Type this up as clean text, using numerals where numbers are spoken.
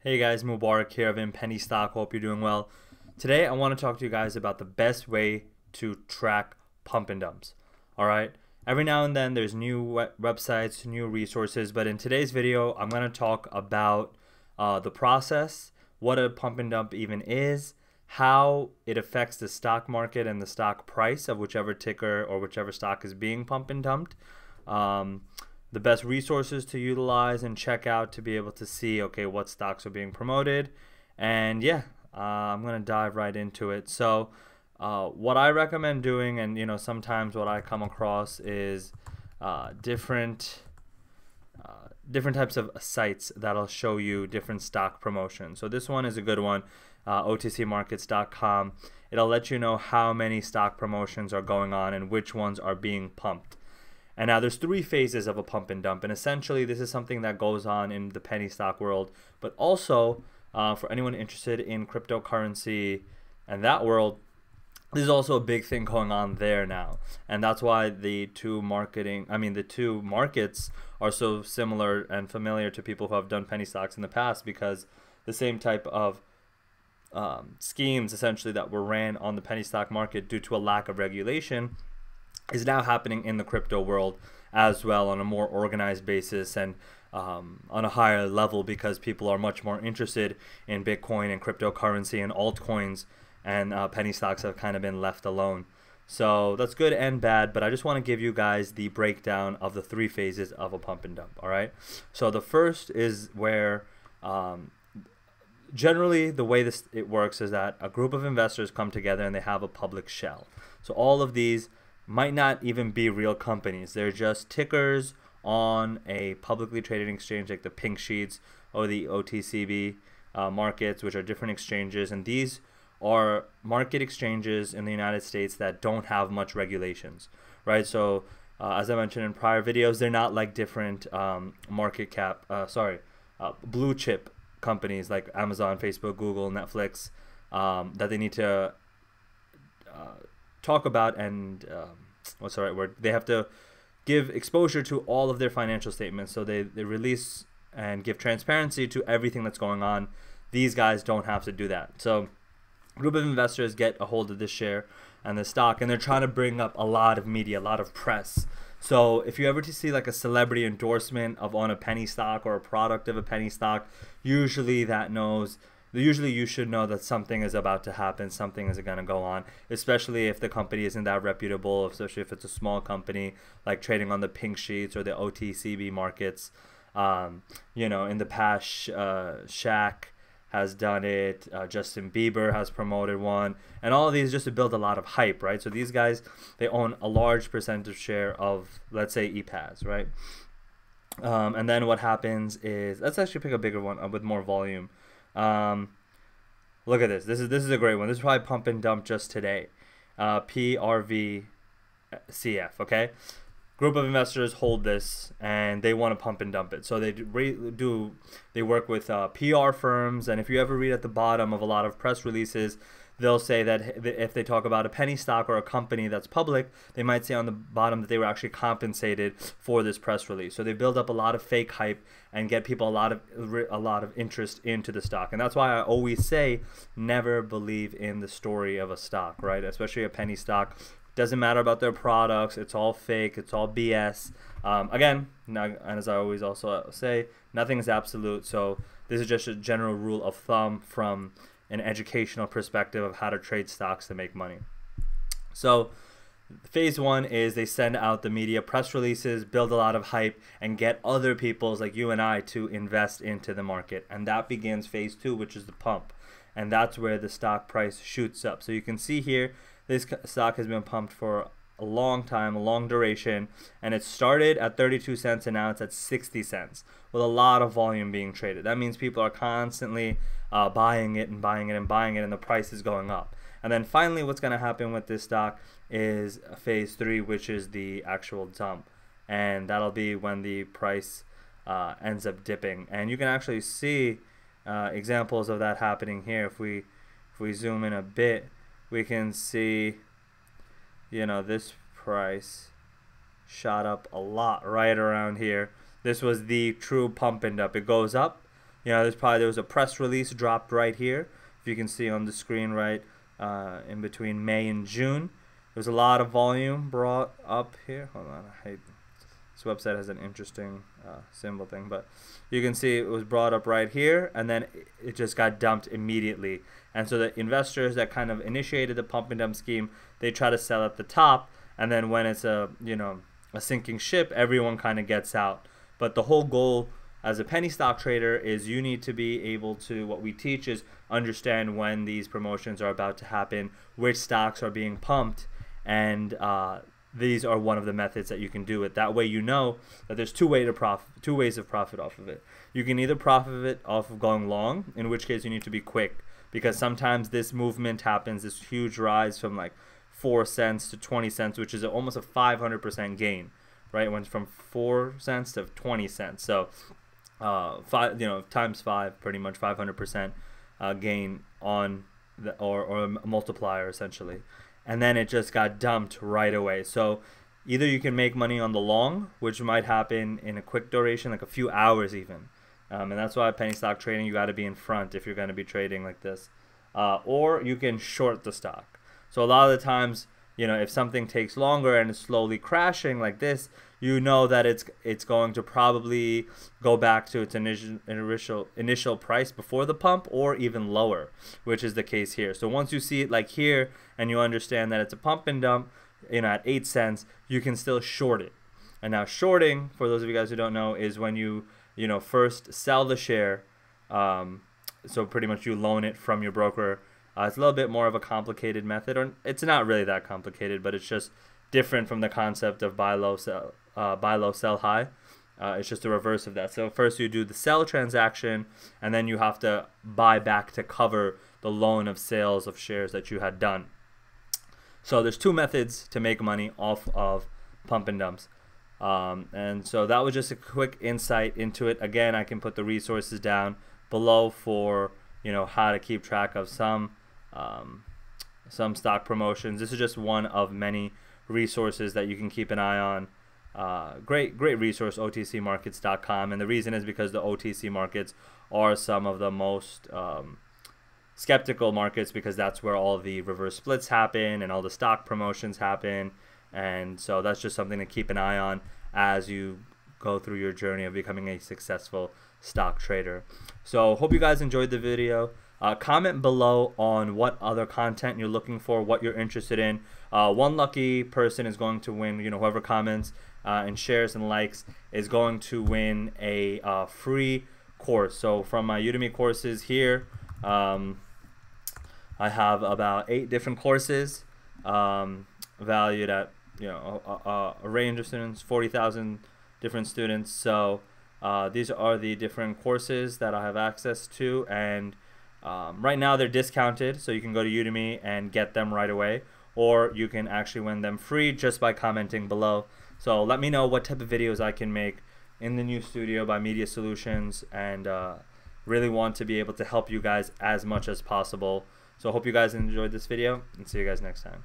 Hey guys, Mubarak here of In Penny Stock. Hope you're doing well. Today I want to talk to you guys about the best way to track pump and dumps. All right. Every now and then there's new websites, new resources, but in today's video I'm going to talk about the process, what a pump and dump even is, how it affects the stock market and the stock price of whichever ticker or whichever stock is being pump and dumped. The best resources to utilize and check out to be able to see, okay, what stocks are being promoted. And yeah, I'm going to dive right into it. So what I recommend doing, and sometimes what I come across is different types of sites that'll show you different stock promotions. So this one is a good one, otcmarkets.com. It'll let you know how many stock promotions are going on and which ones are being pumped. And now there's three phases of a pump and dump, and essentially this is something that goes on in the penny stock world, but also for anyone interested in cryptocurrency and that world, this is also a big thing going on there now. And that's why the two markets are so similar and familiar to people who have done penny stocks in the past, because the same type of schemes essentially that were ran on the penny stock market due to a lack of regulation is now happening in the crypto world as well, on a more organized basis and on a higher level, because people are much more interested in Bitcoin and cryptocurrency and altcoins, and penny stocks have kind of been left alone. So that's good and bad, but I just want to give you guys the breakdown of the three phases of a pump and dump. All right, so the first is where generally the way it works is that a group of investors come together and they have a public shell. So all of these might not even be real companies. They're just tickers on a publicly traded exchange like the pink sheets or the OTCB markets, which are different exchanges. And these are market exchanges in the United States that don't have much regulations, right? So as I mentioned in prior videos, they're not like different blue chip companies like Amazon, Facebook, Google, Netflix, that they need to talk about and what's the right word? They have to give exposure to all of their financial statements. So they release and give transparency to everything that's going on. These guys don't have to do that. So a group of investors get a hold of this share and the stock, and they're trying to bring up a lot of media, a lot of press. So if you ever to see like a celebrity endorsement on a penny stock or a product of a penny stock, usually you should know that something is about to happen, something is going to go on, especially if the company isn't that reputable, especially if it's a small company like trading on the pink sheets or the OTCB markets. In the past, Shaq has done it, Justin Bieber has promoted one, and all of these just to build a lot of hype, right? So these guys, they own a large percentage share of, let's say, EPAS, right? And then what happens is, let's actually pick a bigger one with more volume. Look at this. This is a great one. This is probably pump and dump just today. PRVCF. Okay, group of investors hold this and they want to pump and dump it. So they work with PR firms, and if you ever read at the bottom of a lot of press releases, they'll say that if they talk about a penny stock or a company that's public, they might say on the bottom that they were actually compensated for this press release. So they build up a lot of fake hype and get people a lot of interest into the stock. And that's why I always say never believe in the story of a stock, right? Especially a penny stock. Doesn't matter about their products. It's all fake. It's all BS. Again, as I always also say, nothing is absolute. So this is just a general rule of thumb from an educational perspective of how to trade stocks to make money. So phase one is they send out the media press releases, build a lot of hype, and get other people's like you and I to invest into the market. And that begins phase two, which is the pump. And that's where the stock price shoots up. So you can see here, this stock has been pumped for a long time, a long duration, and it started at 32 cents and now it's at 60 cents with a lot of volume being traded. That means people are constantly buying it and buying it and buying it, and the price is going up. And then finally what's going to happen with this stock is phase three, which is the actual dump, and that'll be when the price ends up dipping. And you can actually see examples of that happening here. If we zoom in a bit, we can see this price shot up a lot right around here. This was the true pump and dump. It goes up, You know, there was a press release dropped right here, if you can see on the screen, right in between May and June. There's a lot of volume brought up here. Hold on, this website has an interesting symbol thing, but you can see it was brought up right here, and then it just got dumped immediately. And so the investors that kind of initiated the pump and dump scheme, they try to sell at the top, and then when it's a sinking ship, everyone kind of gets out. But the whole goal as a penny stock trader is you need to be able to, what we teach is understand when these promotions are about to happen, which stocks are being pumped, and these are one of the methods that you can do it. That way you know that there's two ways of profit off of it. You can either profit off of going long, in which case you need to be quick, because sometimes this movement happens, this huge rise from like 4 cents to 20 cents, which is almost a 500% gain, right? It went from 4 cents to 20 cents. So times 5, pretty much 500% gain on or a multiplier essentially. And then it just got dumped right away. So either you can make money on the long, which might happen in a quick duration, like a few hours even. And that's why penny stock trading, you got to be in front if you're going to be trading like this. Or you can short the stock. So a lot of the times, if something takes longer and is slowly crashing like this, you know that it's going to probably go back to its initial price before the pump, or even lower, which is the case here. So once you see it like here and you understand that it's a pump and dump, at 8 cents, you can still short it. And now shorting, for those of you guys who don't know, is when you first sell the share. So pretty much you loan it from your broker. It's a little bit more of a complicated method, or it's not really that complicated, but it's just different from the concept of buy low, sell high. It's just the reverse of that. So first you do the sell transaction, and then you have to buy back to cover the loan of sales of shares that you had done. So there's two methods to make money off of pump and dumps. And so that was just a quick insight into it. Again, I can put the resources down below for how to keep track of some stock promotions. This is just one of many resources that you can keep an eye on. Great resource, otcmarkets.com, and the reason is because the OTC markets are some of the most skeptical markets, because that's where all the reverse splits happen and all the stock promotions happen. And so that's just something to keep an eye on as you go through your journey of becoming a successful stock trader. So hope you guys enjoyed the video. Comment below on what other content you're looking for, what you're interested in. One lucky person is going to win, whoever comments and shares and likes is going to win a free course. So from my Udemy courses here, I have about 8 different courses valued at a range of students, 40,000 different students. So these are the different courses that I have access to, and right now they're discounted, so you can go to Udemy and get them right away, or you can actually win them free just by commenting below. So let me know what type of videos I can make in the new studio by Media Solutions, and really want to be able to help you guys as much as possible. So I hope you guys enjoyed this video, and see you guys next time.